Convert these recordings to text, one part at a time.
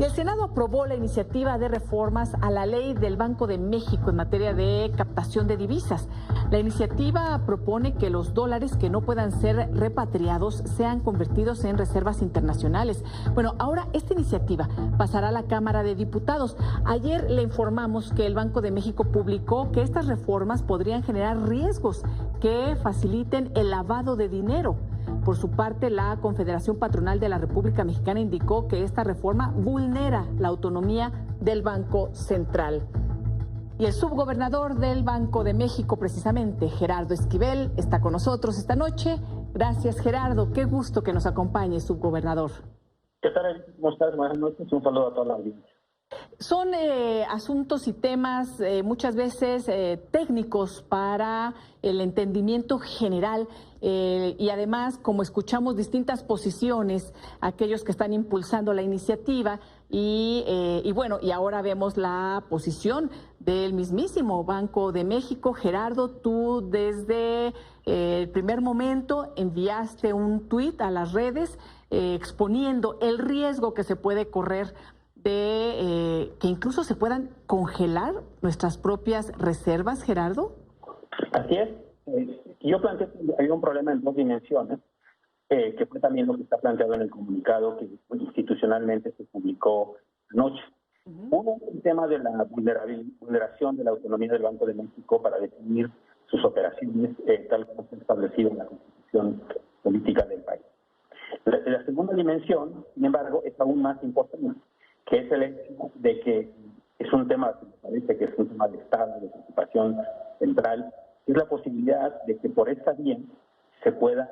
Y el Senado aprobó la iniciativa de reformas a la ley del Banco de México en materia de captación de divisas. La iniciativa propone que los dólares que no puedan ser repatriados sean convertidos en reservas internacionales. Bueno, ahora esta iniciativa pasará a la Cámara de Diputados. Ayer le informamos que el Banco de México publicó que estas reformas podrían generar riesgos que faciliten el lavado de dinero. Por su parte, la Confederación Patronal de la República Mexicana indicó que esta reforma vulnera la autonomía del Banco Central. Y el subgobernador del Banco de México, precisamente, Gerardo Esquivel, está con nosotros esta noche. Gracias, Gerardo. Qué gusto que nos acompañe, subgobernador. ¿Qué tal? ¿Cómo estás? Buenas noches. Un saludo a toda la audiencia. Son asuntos y temas muchas veces técnicos para el entendimiento general y además, como escuchamos distintas posiciones, aquellos que están impulsando la iniciativa y bueno, y ahora vemos la posición del mismísimo Banco de México. Gerardo, tú desde el primer momento enviaste un tuit a las redes exponiendo el riesgo que se puede correr de que incluso se puedan congelar nuestras propias reservas, Gerardo. Así es. Yo planteé que hay un problema en dos dimensiones, que fue también lo que está planteado en el comunicado que institucionalmente se publicó anoche. Uno es el tema de la vulneración de la autonomía del Banco de México para definir sus operaciones, tal como está establecido en la Constitución Política del país. La segunda dimensión, sin embargo, es aún más importante, que es el hecho de que es un tema, me parece que es un tema de Estado, de preocupación central, es la posibilidad de que por esta vía se pueda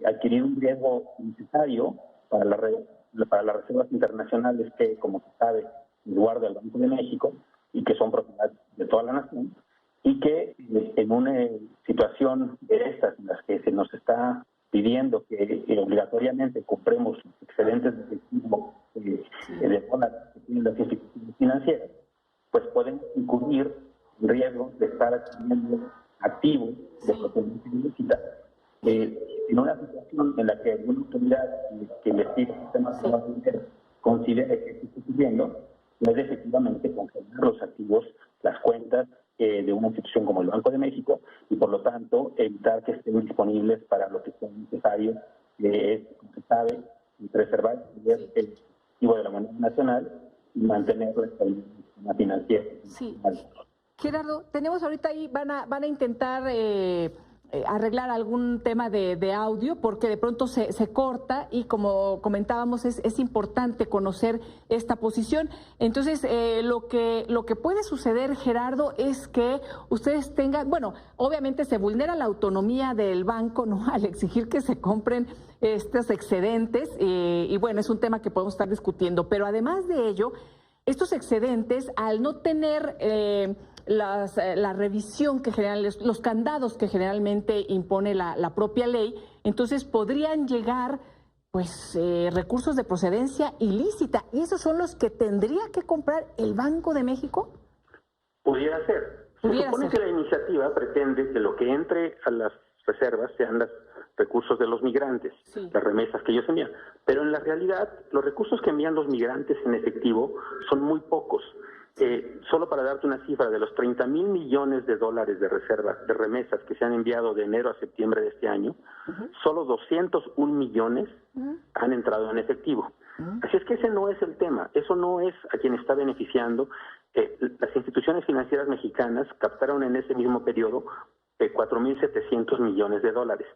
adquirir un riesgo necesario para las reservas internacionales que, como se sabe, guarda el Banco de México y que son propiedad de toda la nación, y que en una situación de estas en las que se nos está pidiendo que obligatoriamente compremos excedentes de efectivo de dólares que tienen las instituciones financieras, pues podemos incurrir en riesgos de estar adquiriendo activos de procedencia ilícita. En una situación en la que alguna autoridad que investiga el sistema financiero considere que está sucediendo, puede efectivamente congelar los activos, las cuentas de una institución como el Banco de México y, por lo tanto, evitar que estén disponibles para lo que sea necesario, es, como se sabe, preservar el activo de la moneda nacional y mantener la estabilidad financiera. Sí. Gerardo, tenemos ahorita ahí, van a intentar arreglar algún tema de audio porque de pronto se corta y como comentábamos es importante conocer esta posición. Entonces lo que puede suceder, Gerardo, es que ustedes tengan, bueno, obviamente se vulnera la autonomía del banco, ¿no?, al exigir que se compren estos excedentes y bueno, es un tema que podemos estar discutiendo, pero además de ello, estos excedentes, al no tener la revisión que los candados que generalmente impone la propia ley, entonces podrían llegar pues recursos de procedencia ilícita, y esos son los que tendría que comprar el Banco de México. Pudiera ser. Se supone que la iniciativa pretende que lo que entre a las reservas sean los recursos de los migrantes, las remesas que ellos envían. Pero en la realidad, los recursos que envían los migrantes en efectivo son muy pocos. Solo para darte una cifra, de los 30,000 millones de dólares de reservas, de remesas que se han enviado de enero a septiembre de este año, solo 201 millones han entrado en efectivo. Así es que ese no es el tema, eso no es a quien está beneficiando. Las instituciones financieras mexicanas captaron en ese mismo periodo 4,700 millones de dólares.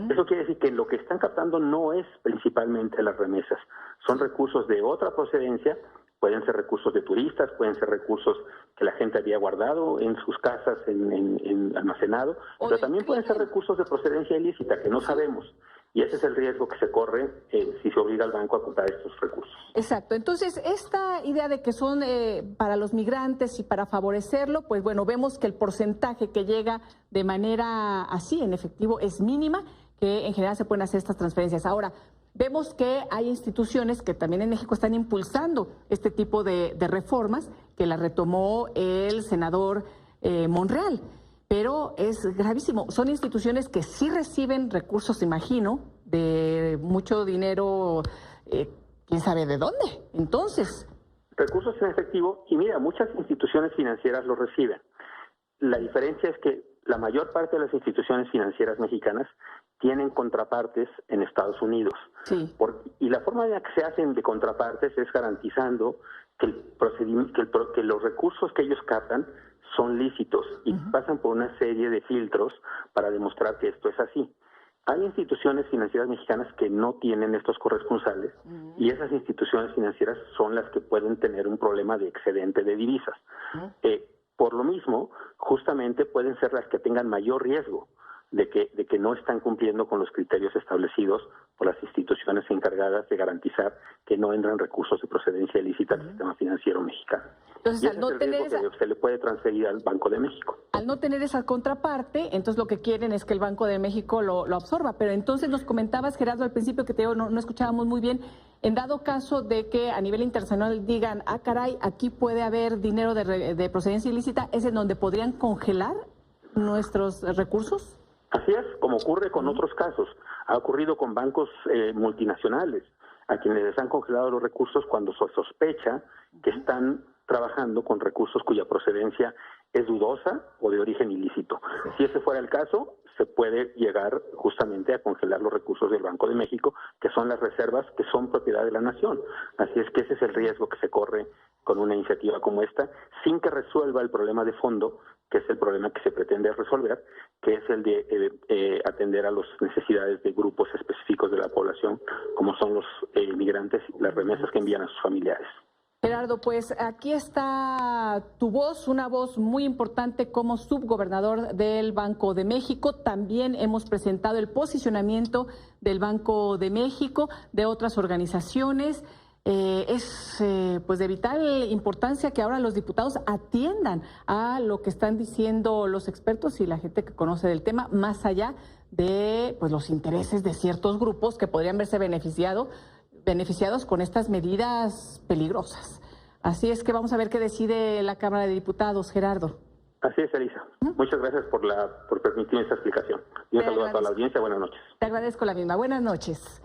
Eso quiere decir que lo que están captando no es principalmente las remesas, son recursos de otra procedencia. Pueden ser recursos de turistas, pueden ser recursos que la gente había guardado en sus casas, en almacenado, pero también pueden ser recursos de procedencia ilícita que no sabemos. Y ese es el riesgo que se corre si se obliga al banco a comprar estos recursos. Exacto. Entonces, esta idea de que son para los migrantes y para favorecerlo, pues bueno, vemos que el porcentaje que llega de manera así, en efectivo, es mínima, que en general se pueden hacer estas transferencias. Ahora, vemos que hay instituciones que también en México están impulsando este tipo de reformas, que la retomó el senador Monreal. Pero es gravísimo. Son instituciones que sí reciben recursos, imagino, de mucho dinero, quién sabe de dónde. Entonces, recursos en efectivo, y mira, muchas instituciones financieras los reciben. La diferencia es que la mayor parte de las instituciones financieras mexicanas tienen contrapartes en Estados Unidos. Sí. Y la forma en la que se hacen de contrapartes es garantizando que que los recursos que ellos captan son lícitos y pasan por una serie de filtros para demostrar que esto es así. Hay instituciones financieras mexicanas que no tienen estos corresponsales y esas instituciones financieras son las que pueden tener un problema de excedente de divisas. Por lo mismo, justamente pueden ser las que tengan mayor riesgo de que no están cumpliendo con los criterios establecidos por las instituciones encargadas de garantizar que no entran recursos de procedencia ilícita al sistema financiero mexicano. Entonces, y ese es el riesgo que se le puede transferir al Banco de México. Al no tener esa contraparte, entonces lo que quieren es que el Banco de México lo absorba. Pero entonces nos comentabas, Gerardo, al principio que no escuchábamos muy bien, en dado caso de que a nivel internacional digan, ah, caray, aquí puede haber dinero de procedencia ilícita, ¿es en donde podrían congelar nuestros recursos? Así es, como ocurre con otros casos. Ha ocurrido con bancos multinacionales, a quienes les han congelado los recursos cuando se sospecha que están trabajando con recursos cuya procedencia es dudosa o de origen ilícito. Si ese fuera el caso, se puede llegar justamente a congelar los recursos del Banco de México, que son las reservas que son propiedad de la nación. Así es que ese es el riesgo que se corre con una iniciativa como esta, sin que resuelva el problema de fondo, que es el problema que se pretende resolver, que es el de atender a las necesidades de grupos específicos de la población, como son los migrantes y las remesas que envían a sus familiares. Gerardo, pues aquí está tu voz, una voz muy importante como subgobernador del Banco de México. También hemos presentado el posicionamiento del Banco de México, de otras organizaciones. Es pues de vital importancia que ahora los diputados atiendan a lo que están diciendo los expertos y la gente que conoce del tema, más allá de pues los intereses de ciertos grupos que podrían verse beneficiados con estas medidas peligrosas. Así es que vamos a ver qué decide la Cámara de Diputados, Gerardo. Así es, Elisa. Muchas gracias por permitirme esta explicación. Y un saludo a toda la audiencia. Buenas noches. Te agradezco la misma. Buenas noches.